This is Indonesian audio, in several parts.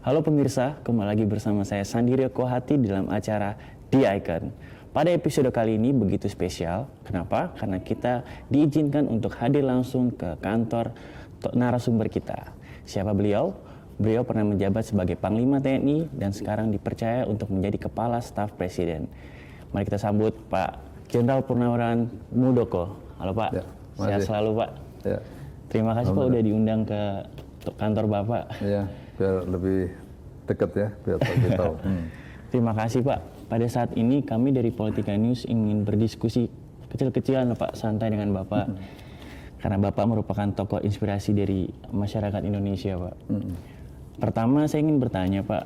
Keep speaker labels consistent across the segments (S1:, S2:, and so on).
S1: Halo pemirsa, kembali lagi bersama saya Sandirio Kohati dalam acara The Icon. Pada episode kali ini begitu spesial. Kenapa? Karena kita diizinkan untuk hadir langsung ke kantor narasumber kita. Siapa beliau? Beliau pernah menjabat sebagai Panglima TNI dan sekarang dipercaya untuk menjadi Kepala Staf Presiden. Mari kita sambut Pak Jenderal Purnawirawan Muldoko. Halo Pak,
S2: ya,
S1: sehat selalu Pak.
S2: Ya.
S1: Terima kasih Pak udah diundang ke kantor Bapak.
S2: Ya, biar lebih dekat ya, biar lebih tahu.
S1: Terima kasih Pak. Pada saat ini kami dari Politika News ingin berdiskusi kecil-kecilan Pak, santai dengan Bapak. Karena Bapak merupakan tokoh inspirasi dari masyarakat Indonesia Pak. Pertama saya ingin bertanya Pak,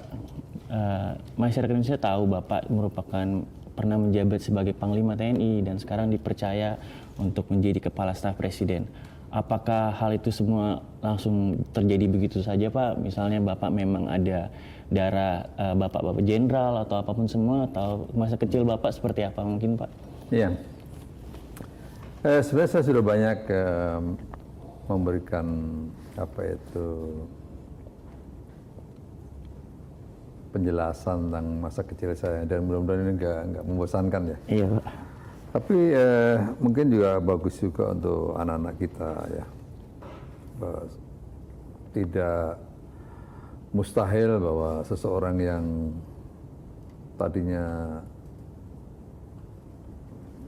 S1: masyarakat Indonesia tahu Bapak merupakan pernah menjabat sebagai Panglima TNI dan sekarang dipercaya untuk menjadi Kepala Staf Presiden. Apakah hal itu semua langsung terjadi begitu saja Pak? Misalnya Bapak memang ada darah Bapak jenderal atau apapun semua, atau masa kecil Bapak seperti apa mungkin Pak?
S2: Iya. Sebenarnya saya sudah banyak memberikan penjelasan tentang masa kecil saya, dan mudah-mudahan ini nggak membosankan ya.
S1: Iya Pak.
S2: Tapi mungkin juga bagus juga untuk anak-anak kita ya. Tidak mustahil bahwa seseorang yang tadinya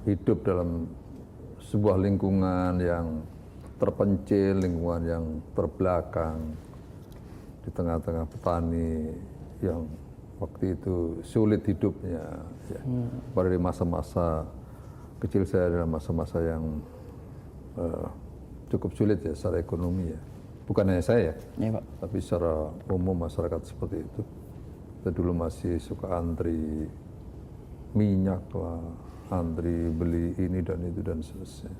S2: hidup dalam sebuah lingkungan yang terpencil, lingkungan yang terbelakang, di tengah-tengah petani yang waktu itu sulit hidupnya, ya. Pada masa-masa kecil saya adalah masa-masa yang cukup sulit ya secara ekonomi ya. Bukan hanya saya
S1: Ya, Pak.
S2: tapi secara umum masyarakat seperti itu. Kita dulu masih suka antri minyak lah, antri beli ini dan itu dan seterusnya.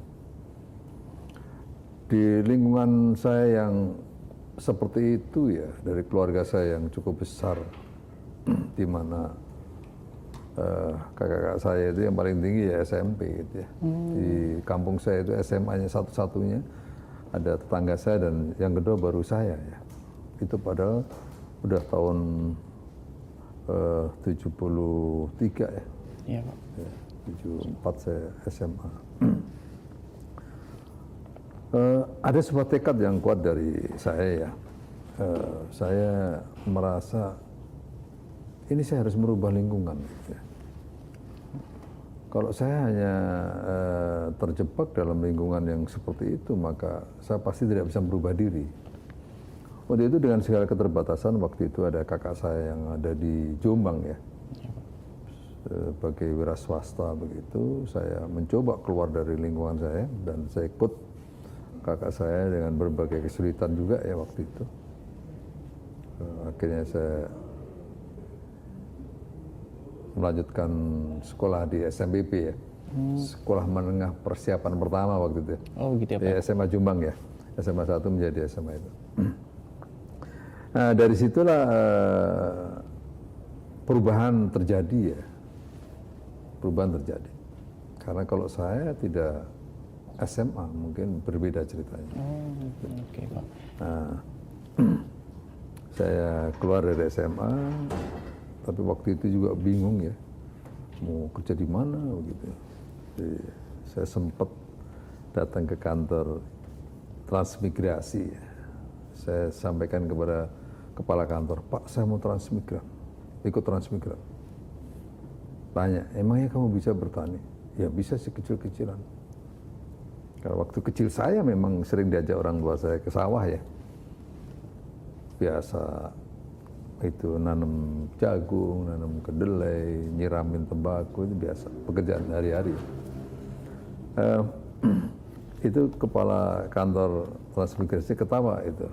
S2: Di lingkungan saya yang seperti itu ya, dari keluarga saya yang cukup besar, di mana kakak-kakak saya itu yang paling tinggi ya SMP gitu ya. Di kampung saya itu SMA-nya satu-satunya, ada tetangga saya dan yang kedua baru saya ya. Itu padahal udah tahun 73 ya.
S1: Iya Pak.
S2: Ya, 74 saya SMA. Ada sebuah tekad yang kuat dari saya ya. Saya merasa ini saya harus merubah lingkungan. Gitu ya. Kalau saya hanya terjebak dalam lingkungan yang seperti itu, maka saya pasti tidak bisa merubah diri. Waktu itu dengan segala keterbatasan, waktu itu ada kakak saya yang ada di Jombang ya, sebagai wira swasta begitu, saya mencoba keluar dari lingkungan saya dan saya ikut kakak saya dengan berbagai kesulitan juga ya waktu itu. Akhirnya saya melanjutkan sekolah di SMPP ya, sekolah menengah persiapan pertama waktu itu.
S1: Oh gitu ya Pak.
S2: Di SMA Jombang ya, SMA 1 menjadi SMA itu. Nah, dari situlah perubahan terjadi ya, perubahan terjadi. Karena kalau saya tidak SMA mungkin berbeda ceritanya.
S1: Oke Pak.
S2: Nah, saya keluar dari SMA, tapi waktu itu juga bingung ya, mau kerja di mana begitu. Jadi, saya sempat datang ke kantor transmigrasi. Saya sampaikan kepada kepala kantor, Pak, saya mau transmigran, ikut transmigran. Tanya, emangnya kamu bisa bertani? Ya bisa sih kecil-kecilan. Karena waktu kecil saya memang sering diajak orang tua saya ke sawah ya. Biasa itu nanam jagung, nanam kedelai, nyiramin tembakau, itu biasa pekerjaan hari-hari. Itu kepala kantor transmigrasi ketawa itu.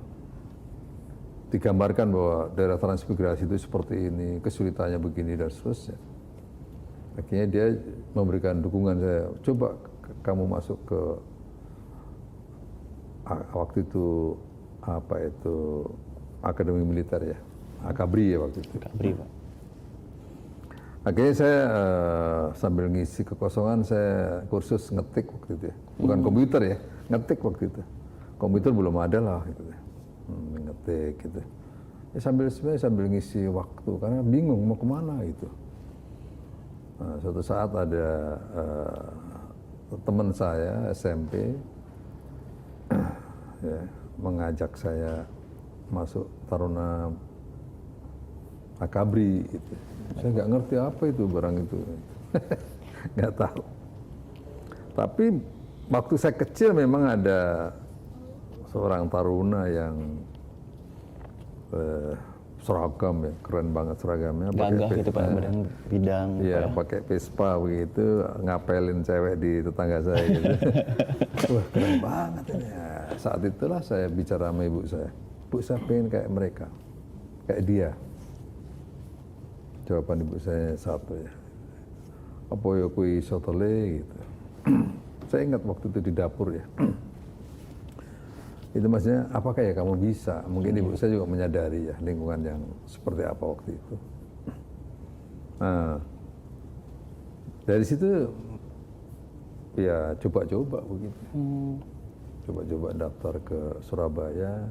S2: Digambarkan bahwa daerah transmigrasi itu seperti ini, kesulitannya begini dan seterusnya. Akhirnya dia memberikan dukungan saya, coba kamu masuk ke waktu itu Akademi Militer ya, Akabri ya waktu itu.
S1: Akabri Pak.
S2: Akhirnya saya sambil ngisi kekosongan saya kursus ngetik waktu itu ya, bukan komputer ya, ngetik waktu itu. Komputer belum ada lah gitu ya. Ngetik gitu. Ya, sebenarnya sambil ngisi waktu karena bingung mau kemana gitu. Nah, suatu saat ada teman saya SMP ya, mengajak saya masuk Taruna Akabri gitu. Saya nggak ngerti apa itu barang itu, nggak tahu. Tapi waktu saya kecil memang ada seorang taruna yang seragam ya, keren banget seragamnya.
S1: Gagah gitu Pak, badan bidang.
S2: Iya, pakai Vespa begitu, ngapelin cewek di tetangga saya gitu. Wah, keren banget ini. Ya, saat itulah saya bicara sama ibu saya. Bu, saya pengen kayak mereka, kayak dia. Jawaban ibu saya satu ya. Apa ya kui sotole gitu. Saya ingat waktu itu di dapur ya. Itu maksudnya, apakah ya kamu bisa? Mungkin ibu saya juga menyadari ya lingkungan yang seperti apa waktu itu. Nah, dari situ ya coba-coba begitu. Coba-coba daftar ke Surabaya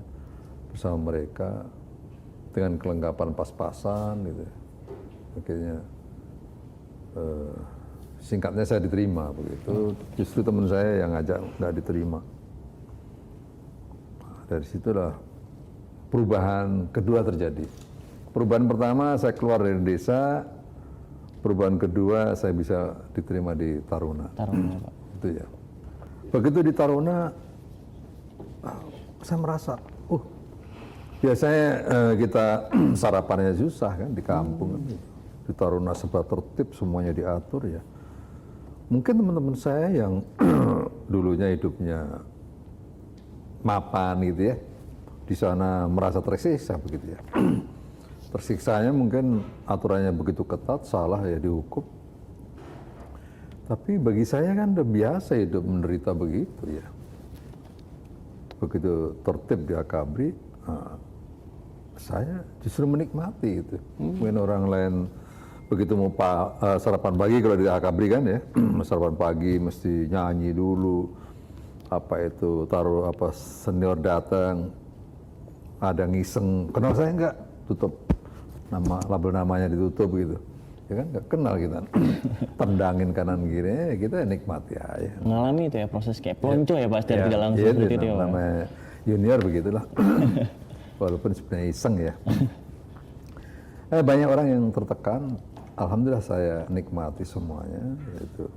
S2: bersama mereka dengan kelengkapan pas-pasan gitu. Akhirnya singkatnya saya diterima begitu. Justru teman saya yang ngajak nggak diterima. Dari situlah perubahan kedua terjadi. Perubahan pertama saya keluar dari desa, perubahan kedua saya bisa diterima di Taruna.
S1: Taruna Pak.
S2: Itu ya. Begitu di Taruna, saya merasa, biasanya kita sarapannya susah kan di kampung kan. Di Taruna serba tertib, semuanya diatur ya. Mungkin teman-teman saya yang dulunya hidupnya mapan gitu ya, di sana merasa tersiksa begitu ya. Tersiksanya mungkin aturannya begitu ketat, salah ya dihukum. Tapi bagi saya kan udah biasa hidup menderita begitu ya. Begitu tertib di Akabri, saya justru menikmati itu. Mungkin orang lain begitu mau sarapan pagi kalau di Akabri kan ya, sarapan pagi mesti nyanyi dulu, apa itu taruh apa senior datang, ada ngiseng, kenal saya enggak, tutup nama label namanya ditutup gitu, ya kan nggak kenal kita, tendangin kanan kiri, kita nikmati aja.
S1: Mengalami itu ya proses kayak pelonco ya Pak, secara tidak langsung seperti itu ya Pak.
S2: Namanya junior begitulah, walaupun sebenarnya iseng ya. Banyak orang yang tertekan. Alhamdulillah saya nikmati semuanya, itu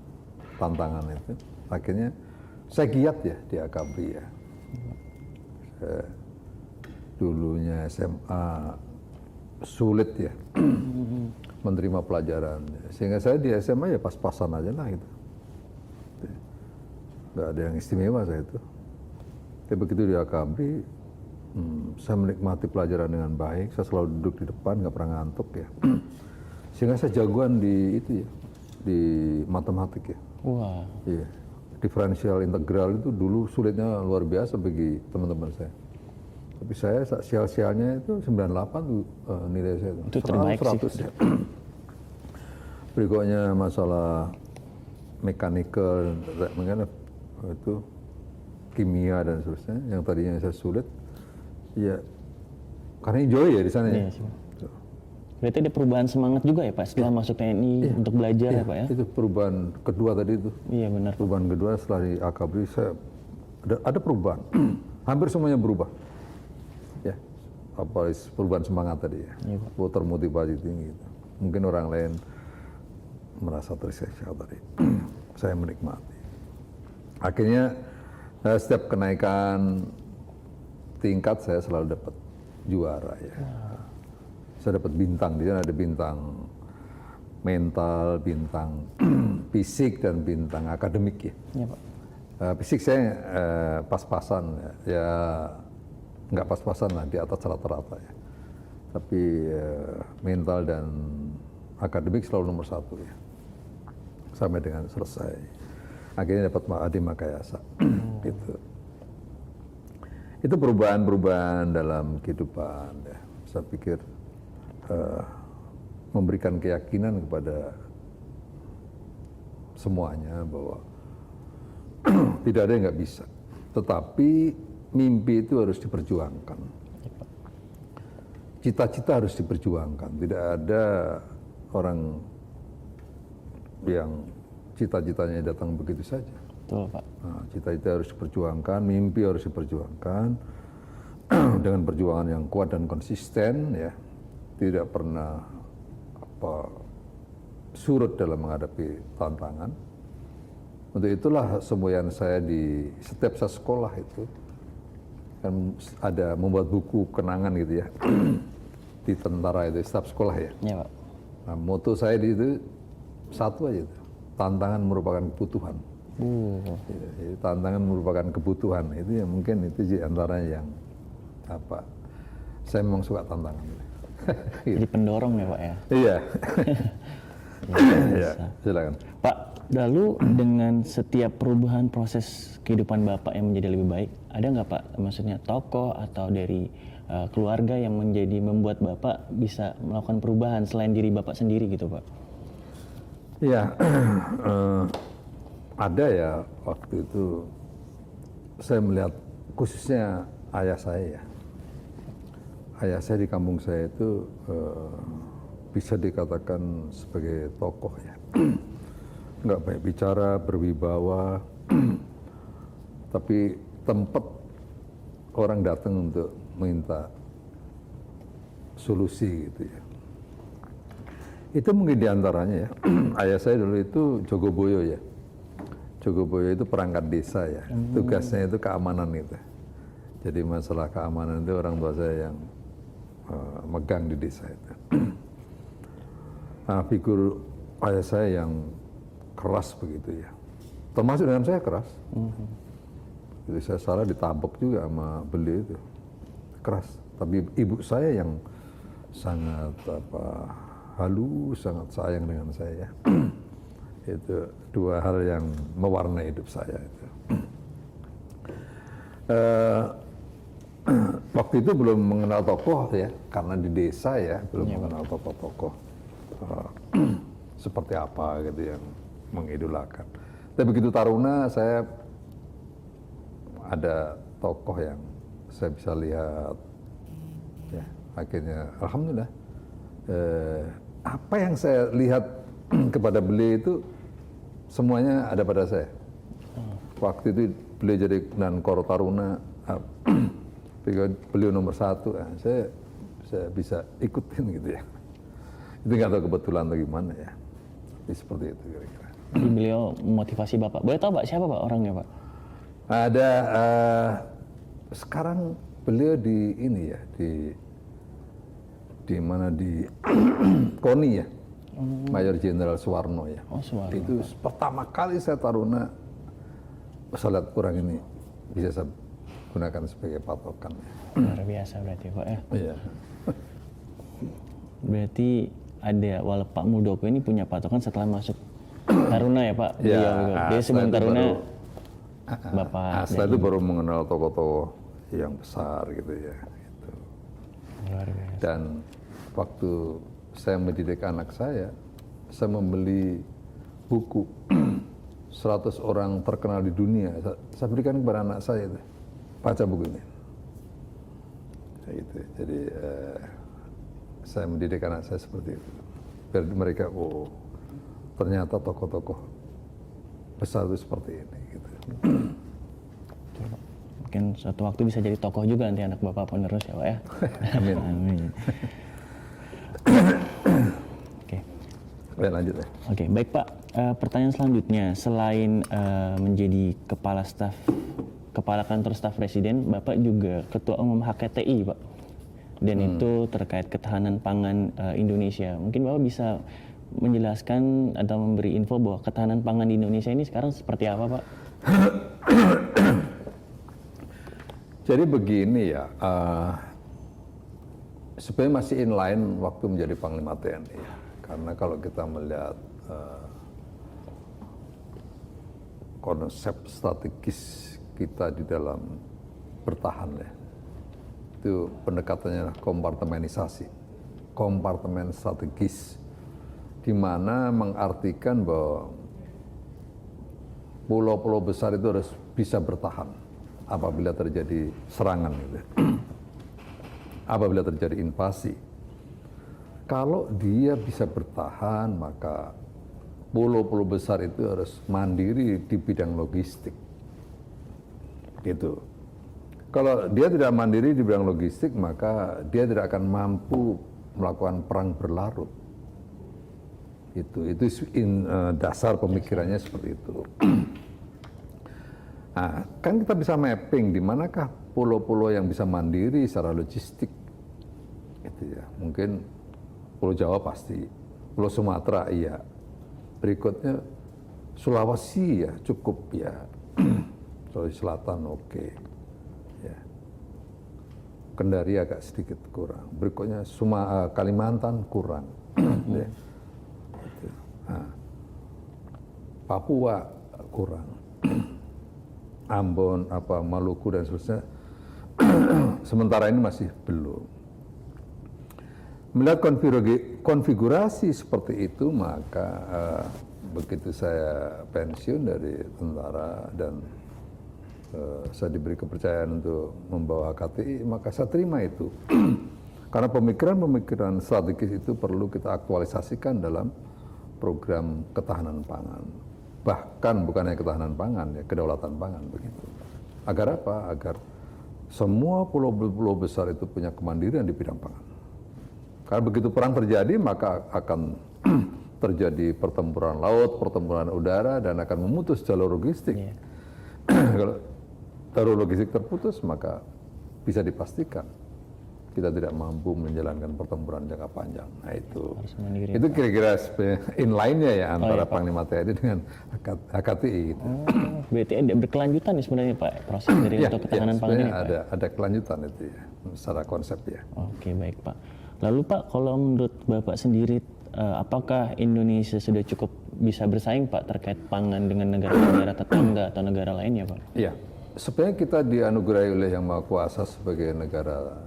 S2: tantangan itu. Akhirnya saya giat ya di Akabri ya. Dulunya SMA sulit ya menerima pelajaran, sehingga saya di SMA ya pas-pasan aja lah gitu. Nggak ada yang istimewa saya itu. Tapi begitu di Akabri, saya menikmati pelajaran dengan baik. Saya selalu duduk di depan, nggak pernah ngantuk ya. Sehingga saya jagoan di itu ya, di matematik ya.
S1: Wah.
S2: Iya. Diferensial integral itu dulu sulitnya luar biasa bagi teman-teman saya. Tapi saya sial-sialnya itu 98 tuh nilai saya.
S1: Itu terbaik
S2: 100
S1: sih.
S2: ya. Berikutnya masalah mechanical, itu kimia dan seterusnya, yang tadinya saya sulit, ya karena enjoy ya di sana ya.
S1: Iya sih, Pak. Berarti ada perubahan semangat juga ya Pak setelah masuk TNI untuk belajar ya Pak ya?
S2: Itu perubahan kedua tadi itu.
S1: Iya benar.
S2: Perubahan kedua setelah di Akabri saya ada perubahan. Hampir semuanya berubah. Ya, apa perubahan semangat tadi ya.
S1: Iya, Pak.
S2: Termotivasi tinggi gitu. Mungkin orang lain merasa tersiksa tadi. Saya menikmati. Akhirnya setiap kenaikan tingkat saya selalu dapat juara ya. Saya dapat bintang, di sana ada bintang mental, bintang fisik dan bintang akademik ya.
S1: Iya Pak.
S2: Fisik saya pas-pasan ya, nggak pas-pasan lah, di atas rata-rata ya. Tapi mental dan akademik selalu nomor satu ya. Sampai dengan selesai. Akhirnya dapat Adi Makayasa. Gitu. Itu perubahan-perubahan dalam kehidupan ya. Saya pikir memberikan keyakinan kepada semuanya bahwa tidak ada yang nggak bisa. Tetapi mimpi itu harus diperjuangkan. cita-cita harus diperjuangkan. Tidak ada orang yang cita-citanya datang begitu saja.
S1: Betul, Pak.
S2: Nah, cita-cita harus diperjuangkan, mimpi harus diperjuangkan dengan perjuangan yang kuat dan konsisten, ya. Tidak pernah surut dalam menghadapi tantangan. Untuk itulah semboyan saya di setiap saya sekolah itu kan ada membuat buku kenangan gitu ya di tentara itu setiap sekolah ya.
S1: Iya, Pak.
S2: Nah, moto saya di itu satu aja itu, tantangan merupakan kebutuhan. Jadi, tantangan merupakan kebutuhan, itu ya mungkin itu di antaranya yang saya memang suka tantangan.
S1: Jadi pendorong ya, Pak ya.
S2: Iya.
S1: Ya,
S2: Silakan.
S1: Pak, lalu dengan setiap perubahan proses kehidupan Bapak yang menjadi lebih baik, ada nggak Pak, maksudnya tokoh atau dari keluarga yang membuat Bapak bisa melakukan perubahan selain diri Bapak sendiri gitu, Pak?
S2: Iya, ada ya waktu itu saya melihat khususnya ayah saya ya. Ayah saya di kampung saya itu bisa dikatakan sebagai tokoh ya. Nggak banyak bicara, berwibawa, tapi tempat orang datang untuk minta solusi gitu ya. Itu mungkin diantaranya ya. Ayah saya dulu itu Jogoboyo ya. Jogoboyo itu perangkat desa ya. Tugasnya itu keamanan gitu. Jadi masalah keamanan itu orang tua saya yang megang di desa itu. Nah, figur ayah saya yang keras begitu ya. Termasuk dengan saya keras. Jadi saya salah ditabok juga sama beliau itu. Keras. Tapi ibu saya yang sangat halus, sangat sayang dengan saya. Itu dua hal yang mewarnai hidup saya itu. Waktu itu belum mengenal tokoh ya, karena di desa ya belum mengenal tokoh-tokoh seperti apa gitu yang mengidolakan. Tapi begitu taruna saya ada tokoh yang saya bisa lihat ya, akhirnya alhamdulillah apa yang saya lihat kepada beliau itu semuanya ada pada saya. Waktu itu beliau jadi Menkoro Taruna, beliau nomor 1, saya bisa ikutin gitu ya. Itu nggak tahu kebetulan atau gimana ya. Jadi seperti itu kira-kira.
S1: Jadi beliau memotivasi Bapak. Boleh tahu Pak siapa Pak orangnya Pak?
S2: Ada sekarang beliau di ini ya di mana di KONI ya. Mayor Jenderal Suwarno ya.
S1: Oh, Suwarno.
S2: Itu pertama kali saya taruna, saya lihat kurang ini bisa saya gunakan sebagai patokan.
S1: Luar biasa berarti Pak ya.
S2: Iya.
S1: Berarti ada Pak Muldoko ini punya patokan setelah masuk Taruna ya Pak?
S2: Ya,
S1: dia sebelum Taruna Bapak.
S2: Setelah itu baru mengenal tokoh-tokoh yang besar gitu ya. Gitu.
S1: Luar biasa.
S2: Dan waktu saya mendidik anak saya membeli buku 100 orang terkenal di dunia. Saya berikan kepada anak saya itu. Baca buku ini. Gitu. Jadi saya mendidik anak saya seperti itu. Biar mereka, oh ternyata tokoh-tokoh besar itu seperti ini. Gitu.
S1: Mungkin suatu waktu bisa jadi tokoh juga nanti anak Bapak penerus ya Pak ya.
S2: Amin.
S1: Amin. Oke.
S2: Baik, lanjut ya.
S1: Oke, baik Pak. Pertanyaan selanjutnya, selain menjadi kepala kantor staf presiden, Bapak juga ketua umum HKTI Pak. Dan itu terkait ketahanan pangan Indonesia. Mungkin Bapak bisa menjelaskan atau memberi info bahwa ketahanan pangan di Indonesia ini sekarang seperti apa Pak?
S2: Jadi begini ya, sebenarnya masih inline waktu menjadi Panglima TNI ya. Karena kalau kita melihat konsep strategis kita di dalam bertahan ya, itu pendekatannya kompartemenisasi, kompartemen strategis, di mana mengartikan bahwa pulau-pulau besar itu harus bisa bertahan apabila terjadi serangan gitu. apabila terjadi invasi. Kalau dia bisa bertahan, maka pulau-pulau besar itu harus mandiri di bidang logistik. Gitu. Kalau dia tidak mandiri di bidang logistik, maka dia tidak akan mampu melakukan perang berlarut. Itu dasar pemikirannya seperti itu. Nah, kan kita bisa mapping di manakah pulau-pulau yang bisa mandiri secara logistik. Gitu ya. Mungkin Pulau Jawa pasti, Pulau Sumatera iya. Berikutnya Sulawesi ya cukup ya. Sulawesi Selatan oke. Ya. Kendari agak sedikit kurang. Berikutnya Kalimantan kurang. Ya. Nah, Papua kurang. Ambon, Maluku dan seterusnya. Sementara ini masih belum. Melihat konfigurasi seperti itu, maka begitu saya pensiun dari tentara dan saya diberi kepercayaan untuk membawa HKTI, maka saya terima itu. Karena pemikiran-pemikiran strategis itu perlu kita aktualisasikan dalam program ketahanan pangan. Bahkan bukan hanya ketahanan pangan, ya kedaulatan pangan begitu. Agar apa? Agar semua pulau-pulau besar itu punya kemandirian di bidang pangan. Karena begitu perang terjadi, maka akan terjadi pertempuran laut, pertempuran udara, dan akan memutus jalur logistik. Yeah. Kalau jalur logistik terputus, maka bisa dipastikan kita tidak mampu menjalankan pertempuran jangka panjang. Nah itu kira-kira inline-nya ya antara Panglima TNI dengan HKTI. Gitu.
S1: Oh, berarti ada berkelanjutan nih sebenarnya Pak proses dari untuk ketahanan pangan ini.
S2: Ada kelanjutan itu ya, secara konsep ya.
S1: Oke, baik Pak. Lalu Pak, kalau menurut Bapak sendiri, apakah Indonesia sudah cukup bisa bersaing Pak terkait pangan dengan negara-negara tetangga atau negara lainnya Pak?
S2: Iya, sebenarnya kita dianugerahi oleh Yang Maha Kuasa sebagai negara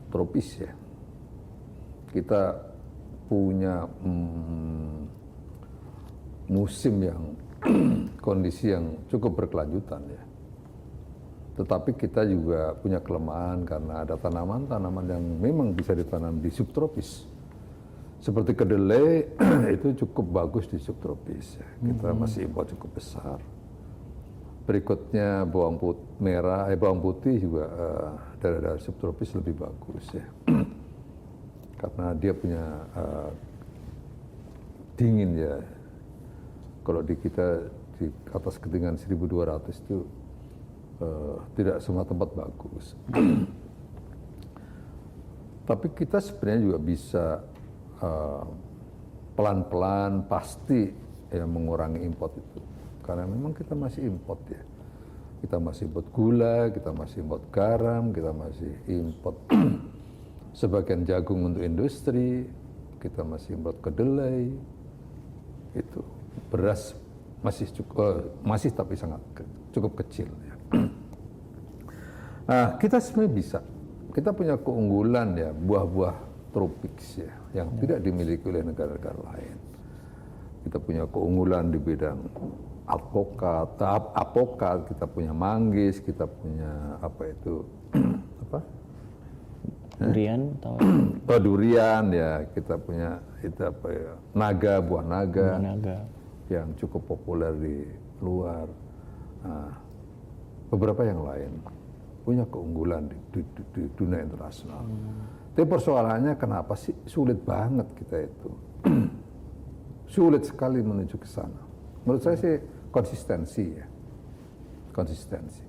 S2: tropis ya. Kita punya musim yang kondisi yang cukup berkelanjutan ya. Tetapi kita juga punya kelemahan karena ada tanaman-tanaman yang memang bisa ditanam di subtropis. Seperti kedelai itu cukup bagus di subtropis. Ya. Kita masih impor cukup besar. Berikutnya bawang putih juga daerah-daerah subtropis lebih bagus ya. Karena dia punya dingin ya. Kalau di kita di atas ketinggian 1200 itu tidak semua tempat bagus. Tapi kita sebenarnya juga bisa pelan-pelan pasti ya mengurangi import itu. Karena memang kita masih import ya. Kita masih import gula, kita masih import garam, kita masih import sebagian jagung untuk industri, kita masih import kedelai. Itu beras masih tapi sangat cukup kecil ya. Nah, kita sebenarnya bisa. Kita punya keunggulan ya, buah-buah tropis ya, yang tidak dimiliki oleh negara-negara lain. Kita punya keunggulan di bidang apokat, kita punya manggis, kita punya
S1: durian
S2: durian ya, kita punya buah naga yang cukup populer di luar. Nah, beberapa yang lain punya keunggulan di dunia internasional. Tapi persoalannya kenapa sih sulit banget kita itu? Sulit sekali menuju ke sana. Menurut saya sih konsistensi ya. Konsistensi.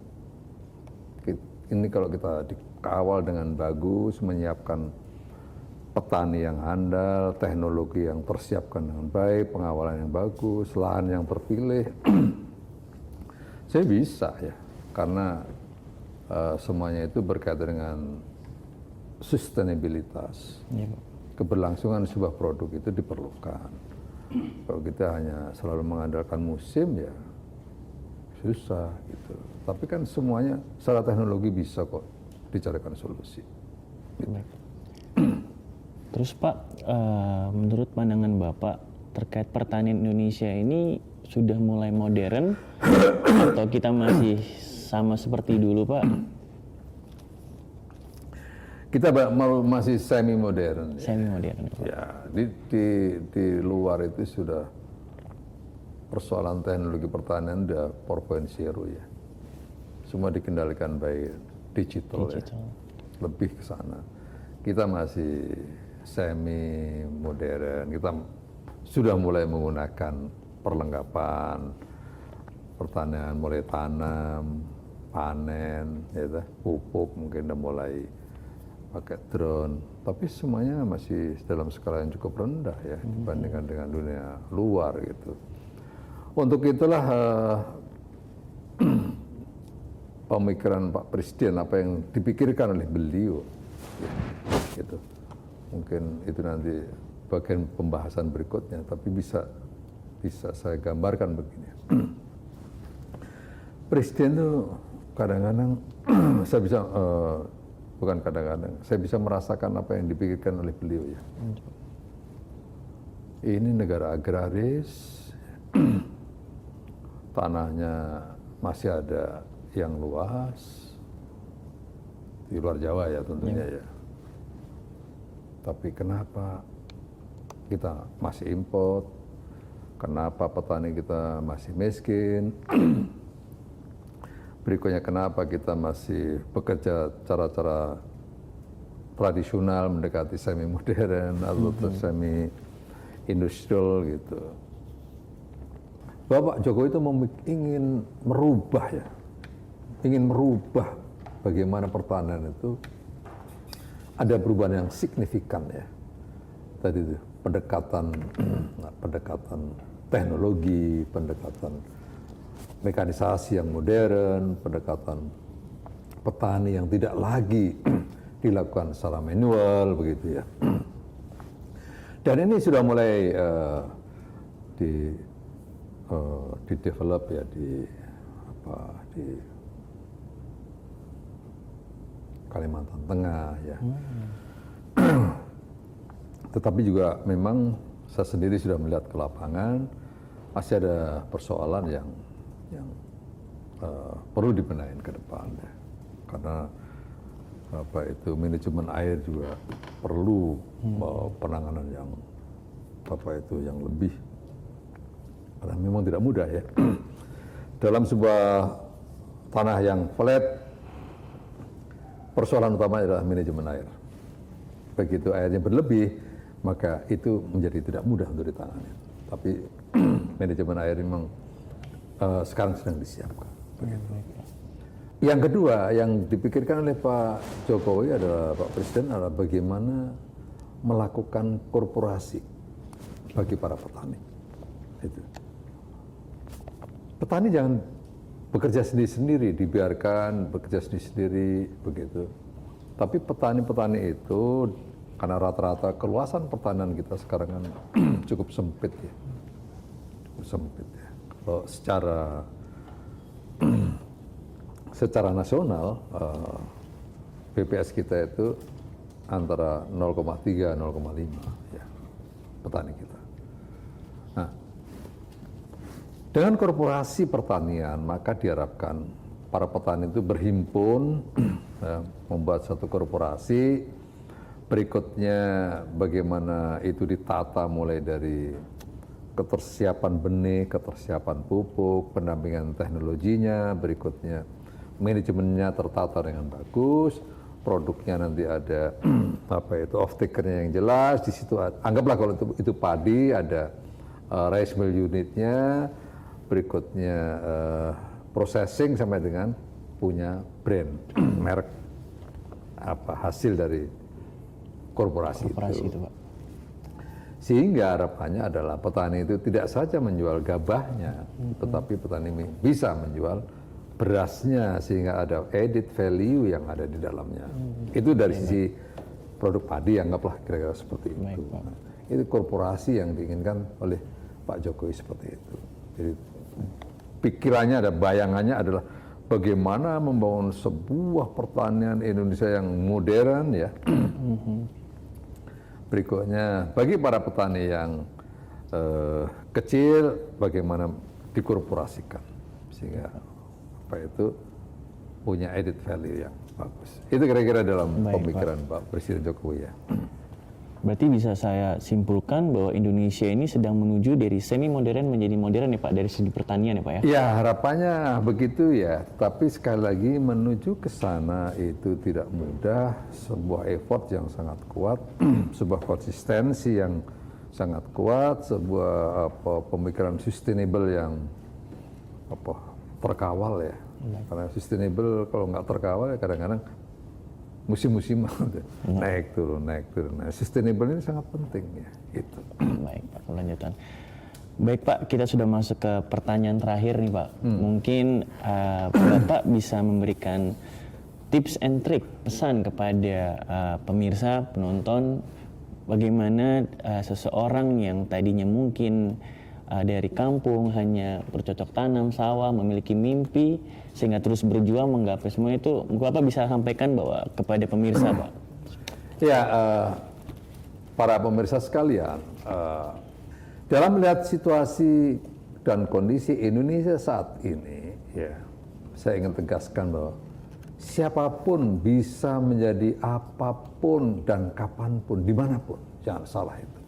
S2: Ini kalau kita dikawal dengan bagus, menyiapkan petani yang handal, teknologi yang tersiapkan dengan baik, pengawalan yang bagus, lahan yang terpilih, saya bisa ya. Karena semuanya itu berkaitan dengan sustainabilitas. Ya, keberlangsungan sebuah produk itu diperlukan. Kalau kita hanya selalu mengandalkan musim ya susah gitu. Tapi kan semuanya secara teknologi bisa kok dicarikan solusi. Gitu.
S1: Terus Pak, menurut pandangan Bapak terkait pertanian Indonesia ini sudah mulai modern atau kita masih sama seperti dulu Pak?
S2: kita masih semi modern.
S1: Semi modern. Pak.
S2: Ya, di luar itu sudah persoalan teknologi pertanian udah 4.0 ya. Semua dikendalikan by digital. Ya. Lebih ke sana. Kita masih semi modern. Kita sudah mulai menggunakan perlengkapan pertanian, mulai tanam, panen, ya, pupuk mungkin udah mulai pakai drone, tapi semuanya masih dalam skala yang cukup rendah ya dibandingkan dengan dunia luar gitu. Untuk itulah pemikiran Pak Presiden, apa yang dipikirkan oleh beliau, gitu. Mungkin itu nanti bagian pembahasan berikutnya, tapi bisa saya gambarkan begini. Presiden itu kadang-kadang saya bisa bukan kadang-kadang, saya bisa merasakan apa yang dipikirkan oleh beliau ya. Ini negara agraris, tanahnya masih ada yang luas, di luar Jawa ya tentunya ya. Tapi kenapa kita masih import? Kenapa petani kita masih miskin? Berikutnya kenapa kita masih bekerja cara-cara tradisional mendekati semi modern atau semi industrial gitu. Bapak Jokowi itu ingin merubah ya, ingin merubah bagaimana pertanian itu ada perubahan yang signifikan ya. Tadi itu pendekatan teknologi, pendekatan mekanisasi yang modern, pendekatan petani yang tidak lagi dilakukan secara manual begitu ya. Dan ini sudah mulai di develop ya di Kalimantan Tengah ya. Tetapi juga memang saya sendiri sudah melihat ke lapangan masih ada persoalan yang perlu dibenahi ke depan ya. Karena manajemen air juga perlu penanganan yang yang lebih, karena memang tidak mudah ya. Dalam sebuah tanah yang flat, persoalan utama adalah manajemen air. Begitu airnya berlebih, maka itu menjadi tidak mudah untuk ditangani. Tapi manajemen air memang sekarang sedang disiapkan. Begitu. Yang kedua yang dipikirkan oleh Pak Jokowi adalah Pak Presiden adalah bagaimana melakukan korporasi bagi para petani. Itu. Petani jangan bekerja sendiri-sendiri, dibiarkan bekerja sendiri-sendiri begitu. Tapi petani-petani itu karena rata-rata keluasan pertanian kita sekarang kan cukup sempit ya. Cukup sempit ya. Kalau secara nasional BPS kita itu antara 0,3 0,5 ya petani kita. Nah, dengan korporasi pertanian maka diharapkan para petani itu berhimpun ya, membuat satu korporasi. Berikutnya bagaimana itu ditata mulai dari ketersiapan benih, ketersiapan pupuk, pendampingan teknologinya, berikutnya manajemennya tertata dengan bagus, produknya nanti ada off takernya yang jelas di situ. Anggaplah kalau itu padi ada rice mill unitnya, berikutnya processing sampai dengan punya brand merek hasil dari korporasi itu. Pak. Sehingga harapannya adalah petani itu tidak saja menjual gabahnya, tetapi petani bisa menjual berasnya sehingga ada added value yang ada di dalamnya. Itu dari sisi produk padi, anggaplah kira-kira seperti itu. Nah, itu korporasi yang diinginkan oleh Pak Jokowi seperti itu. Jadi pikirannya ada, bayangannya adalah bagaimana membangun sebuah pertanian Indonesia yang modern ya. Berikutnya, bagi para petani yang kecil, bagaimana dikorporasikan sehingga punya added value yang Bagus. Itu kira-kira dalam
S1: Baik,
S2: pemikiran Pak Presiden Jokowi ya.
S1: Berarti bisa saya simpulkan bahwa Indonesia ini sedang menuju dari semi modern menjadi modern ya Pak, dari segi pertanian ya Pak ya?
S2: Ya harapannya begitu ya, tapi sekali lagi menuju ke sana itu tidak mudah, sebuah effort yang sangat kuat, sebuah konsistensi yang sangat kuat, sebuah pemikiran sustainable yang terkawal ya. Karena sustainable kalau nggak terkawal ya kadang-kadang musim-musiman naik turun. Nah, sustainable ini sangat penting ya. Gitu.
S1: Baik Pak, kelanjutan. Baik Pak, kita sudah masuk ke pertanyaan terakhir nih Pak. Mungkin Bapak bisa memberikan tips and trick, pesan kepada pemirsa, penonton, bagaimana seseorang yang tadinya mungkin dari kampung hanya bercocok tanam, sawah, memiliki mimpi, sehingga terus berjuang menggapai semua itu, Bapak bisa sampaikan bahwa kepada pemirsa Pak?
S2: Ya, para pemirsa sekalian, dalam melihat situasi dan kondisi Indonesia saat ini, ya, saya ingin tegaskan bahwa siapapun bisa menjadi apapun dan kapanpun, dimanapun, jangan salah itu.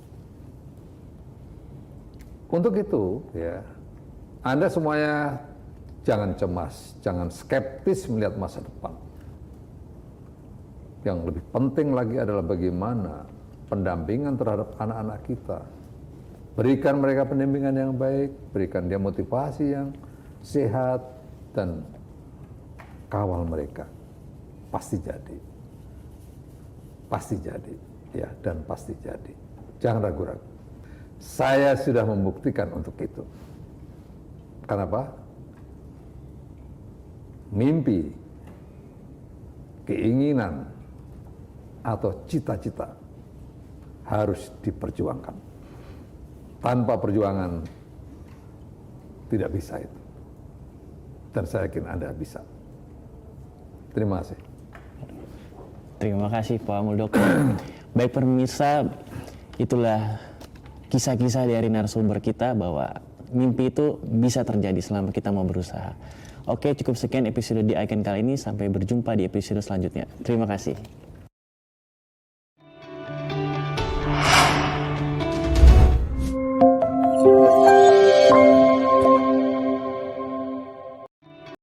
S2: Untuk itu, ya, Anda semuanya jangan cemas, jangan skeptis melihat masa depan. Yang lebih penting lagi adalah bagaimana pendampingan terhadap anak-anak kita. Berikan mereka pendampingan yang baik, berikan dia motivasi yang sehat, dan kawal mereka. Pasti jadi. Pasti jadi, ya, dan pasti jadi. Jangan ragu-ragu. Saya sudah membuktikan untuk itu. Kenapa? Mimpi, keinginan, atau cita-cita harus diperjuangkan. Tanpa perjuangan tidak bisa itu. Dan saya yakin Anda bisa. Terima kasih.
S1: Terima kasih Pak Muldoko. Baik pemirsa, itulah kisah-kisah dari narasumber kita bahwa mimpi itu bisa terjadi selama kita mau berusaha. Oke, cukup sekian episode di Icon kali ini. Sampai berjumpa di episode selanjutnya. Terima kasih.